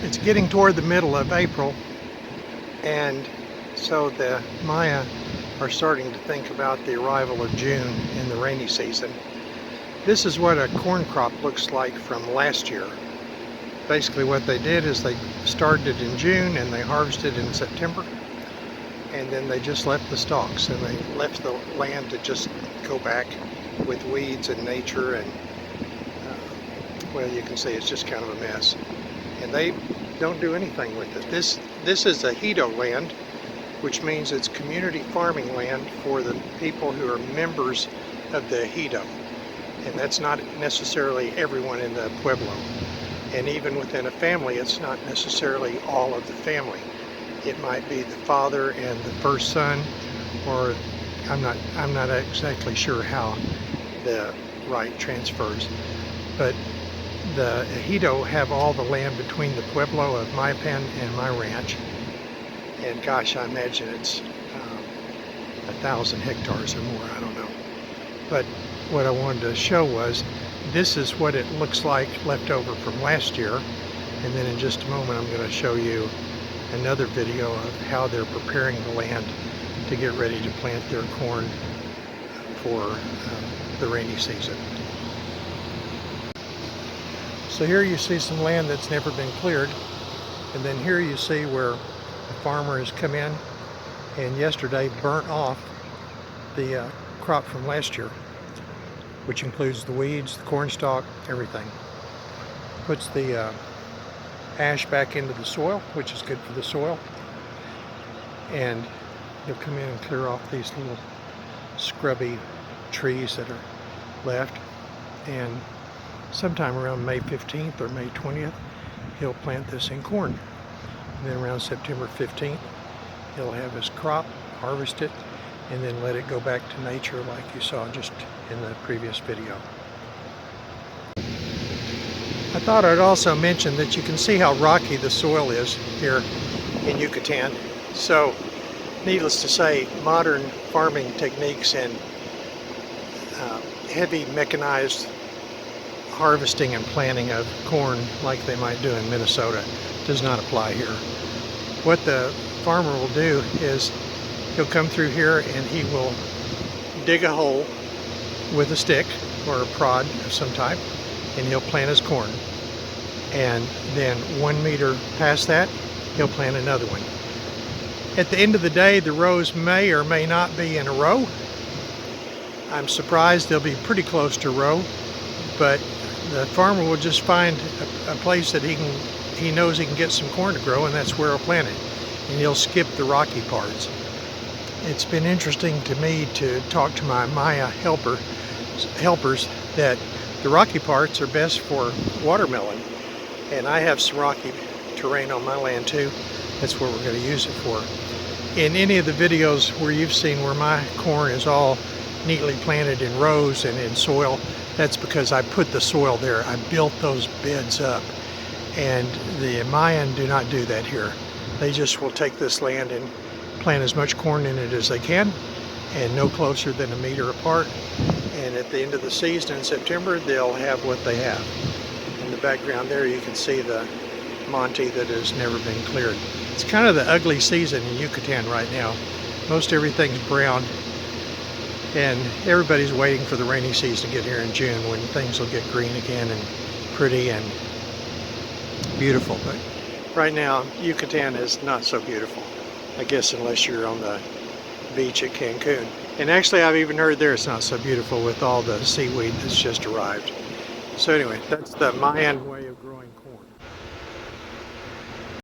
It's getting toward the middle of April, and so the Maya are starting to think about the arrival of June in the rainy season. This is what a corn crop looks like from last year. Basically what they did is they started in June and they harvested in September, and then they just left the stalks and they left the land to just go back with weeds and nature, and well, you can see it's just kind of a mess, and they don't do anything with it. This is a Ejido land, which means it's community farming land for the people who are members of the Ejido, and that's not necessarily everyone in the pueblo. And even within a family, it's not necessarily all of the family. It might be the father and the first son, or I'm not exactly sure how the right transfers. But the Ejido have all the land between the pueblo of my pen and my ranch. And gosh, I imagine it's 1,000 hectares or more, I don't know. But what I wanted to show was, this is what it looks like left over from last year. And then in just a moment, I'm going to show you another video of how they're preparing the land to get ready to plant their corn for the rainy season. So here you see some land that's never been cleared, and then here you see where the farmer has come in and yesterday burnt off the crop from last year, which includes the weeds, the corn stalk, everything. Puts the ash back into the soil, which is good for the soil, and he'll come in and clear off these little scrubby trees that are left, and sometime around May 15th or May 20th he'll plant this in corn, and then around September 15th he'll have his crop, harvest it, and then let it go back to nature like you saw just in the previous video. I thought I'd also mention that you can see how rocky the soil is here in Yucatan. So, needless to say, modern farming techniques and heavy mechanized harvesting and planting of corn like they might do in Minnesota does not apply here. What the farmer will do is he'll come through here and he will dig a hole with a stick or a prod of some type, and he'll plant his corn. And then 1 meter past that, he'll plant another one. At the end of the day, the rows may or may not be in a row. I'm surprised they'll be pretty close to a row, but the farmer will just find a place that he knows he can get some corn to grow, and that's where he'll plant it. And he'll skip the rocky parts. It's been interesting to me to talk to my Maya helpers that the rocky parts are best for watermelon. And I have some rocky terrain on my land too. That's what we're going to use it for. In any of the videos where you've seen where my corn is all neatly planted in rows and in soil, that's because I put the soil there. I built those beds up. And the Mayan do not do that here. They just will take this land and plant as much corn in it as they can, and no closer than a meter apart. And at the end of the season in September, they'll have what they have. In the background there, you can see the monte that has never been cleared. It's kind of the ugly season in Yucatan right now. Most everything's brown, and everybody's waiting for the rainy season to get here in June when things will get green again and pretty and beautiful. But right now, Yucatan is not so beautiful, I guess, unless you're on the beach at Cancun. And actually, I've even heard there it's not so beautiful with all the seaweed that's just arrived. So anyway, that's the Mayan way of